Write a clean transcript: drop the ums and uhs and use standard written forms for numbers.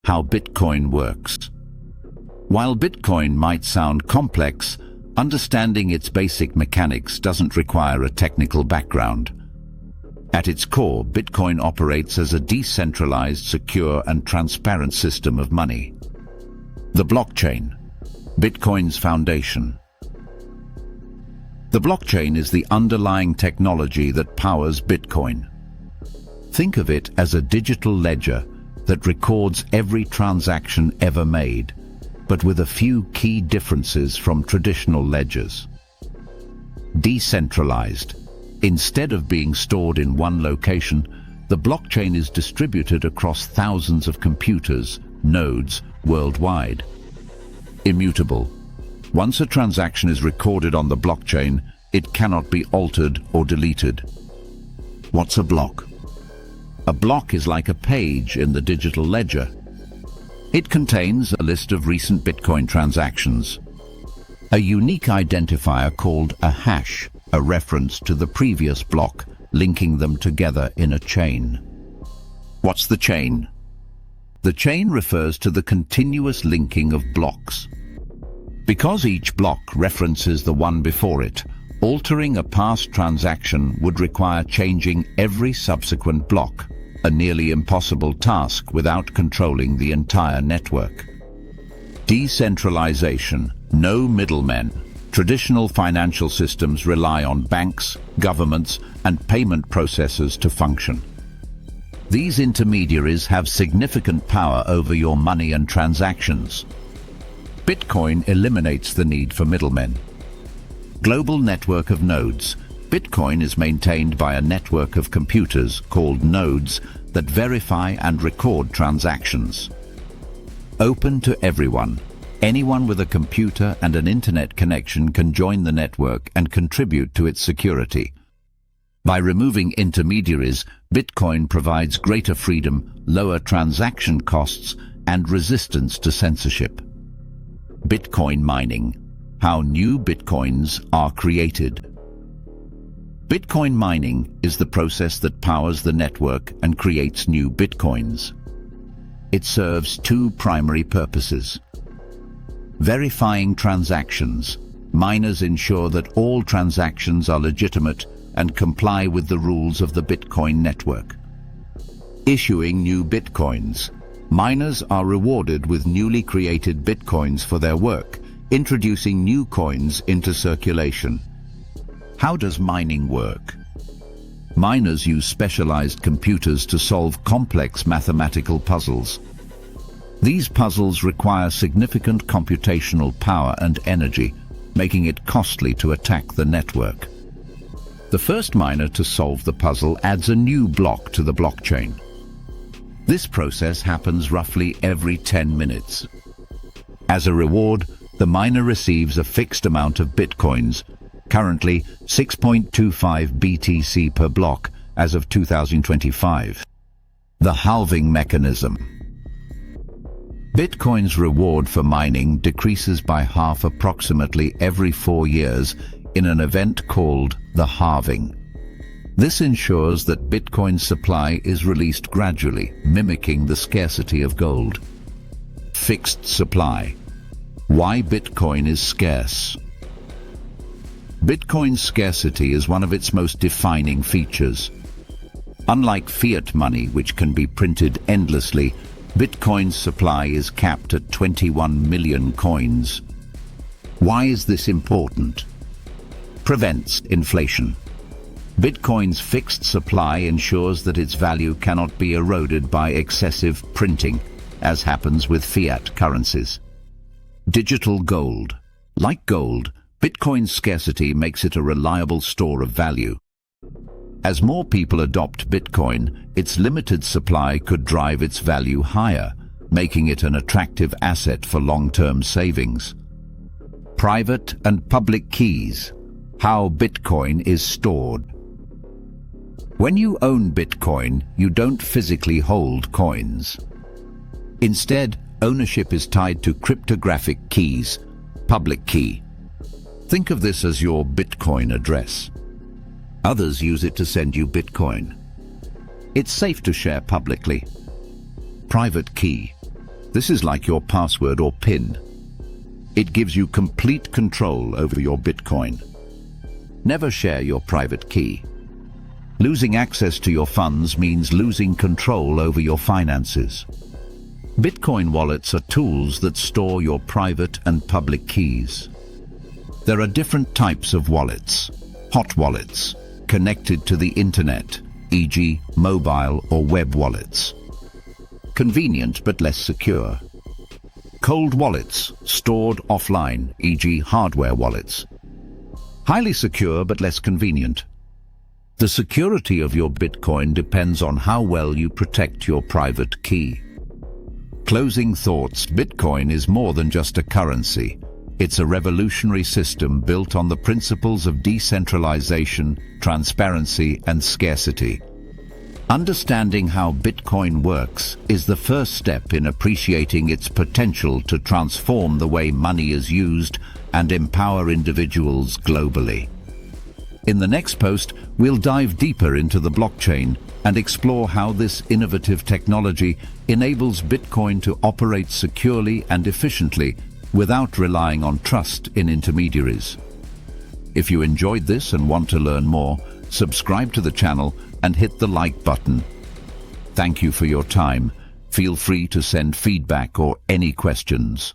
How Bitcoin works. While Bitcoin might sound complex, understanding its basic mechanics doesn't require a technical background. At its core, Bitcoin operates as a decentralized, secure, and transparent system of money. The blockchain, Bitcoin's foundation. The blockchain is the underlying technology that powers Bitcoin. Think of it as a digital ledger that records every transaction ever made, but with a few key differences from traditional ledgers. Decentralized. Instead of being stored in one location, the blockchain is distributed across thousands of computers, nodes, worldwide. Immutable. Once a transaction is recorded on the blockchain, it cannot be altered or deleted. What's a block? A block is like a page in the digital ledger. It contains a list of recent Bitcoin transactions. A unique identifier called a hash, a reference to the previous block, linking them together in a chain. What's the chain? The chain refers to the continuous linking of blocks. Because each block references the one before it, altering a past transaction would require changing every subsequent block, a nearly impossible task without controlling the entire network. Decentralization, no middlemen. Traditional financial systems rely on banks, governments, and payment processors to function. These intermediaries have significant power over your money and transactions. Bitcoin eliminates the need for middlemen. Global network of nodes. Bitcoin is maintained by a network of computers called nodes that verify and record transactions. Open to everyone. Anyone with a computer and an internet connection can join the network and contribute to its security. By removing intermediaries, Bitcoin provides greater freedom, lower transaction costs, and resistance to censorship. Bitcoin mining. How new Bitcoins are created. Bitcoin mining is the process that powers the network and creates new Bitcoins. It serves two primary purposes. Verifying transactions. Miners ensure that all transactions are legitimate and comply with the rules of the Bitcoin network. Issuing new Bitcoins. Miners are rewarded with newly created Bitcoins for their work, introducing new coins into circulation. How does mining work? Miners use specialized computers to solve complex mathematical puzzles. These puzzles require significant computational power and energy, making it costly to attack the network. The first miner to solve the puzzle adds a new block to the blockchain. This process happens roughly every 10 minutes. As a reward, the miner receives a fixed amount of Bitcoins, currently 6.25 BTC per block as of 2025. The halving mechanism. Bitcoin's reward for mining decreases by half approximately every 4 years in an event called the halving. This ensures that Bitcoin's supply is released gradually, mimicking the scarcity of gold. Fixed supply. Why Bitcoin is scarce. Bitcoin's scarcity is one of its most defining features. Unlike fiat money, which can be printed endlessly, Bitcoin's supply is capped at 21 million coins. Why is this important? Prevents inflation. Bitcoin's fixed supply ensures that its value cannot be eroded by excessive printing, as happens with fiat currencies. Digital gold. Like gold, Bitcoin's scarcity makes it a reliable store of value. As more people adopt Bitcoin, its limited supply could drive its value higher, making it an attractive asset for long-term savings. Private and public keys. How Bitcoin is stored. When you own Bitcoin, you don't physically hold coins. Instead, ownership is tied to cryptographic keys, public key. Think of this as your Bitcoin address. Others use it to send you Bitcoin. It's safe to share publicly. Private key. This is like your password or PIN. It gives you complete control over your Bitcoin. Never share your private key. Losing access to your funds means losing control over your finances. Bitcoin wallets are tools that store your private and public keys. There are different types of wallets. Hot wallets, connected to the internet, e.g. mobile or web wallets. Convenient but less secure. Cold wallets, stored offline, e.g. hardware wallets. Highly secure but less convenient. The security of your Bitcoin depends on how well you protect your private key. Closing thoughts: Bitcoin is more than just a currency. It's a revolutionary system built on the principles of decentralization, transparency, and scarcity. Understanding how Bitcoin works is the first step in appreciating its potential to transform the way money is used and empower individuals globally. In the next post, we'll dive deeper into the blockchain and explore how this innovative technology enables Bitcoin to operate securely and efficiently without relying on trust in intermediaries. If you enjoyed this and want to learn more, subscribe to the channel and hit the like button. Thank you for your time. Feel free to send feedback or any questions.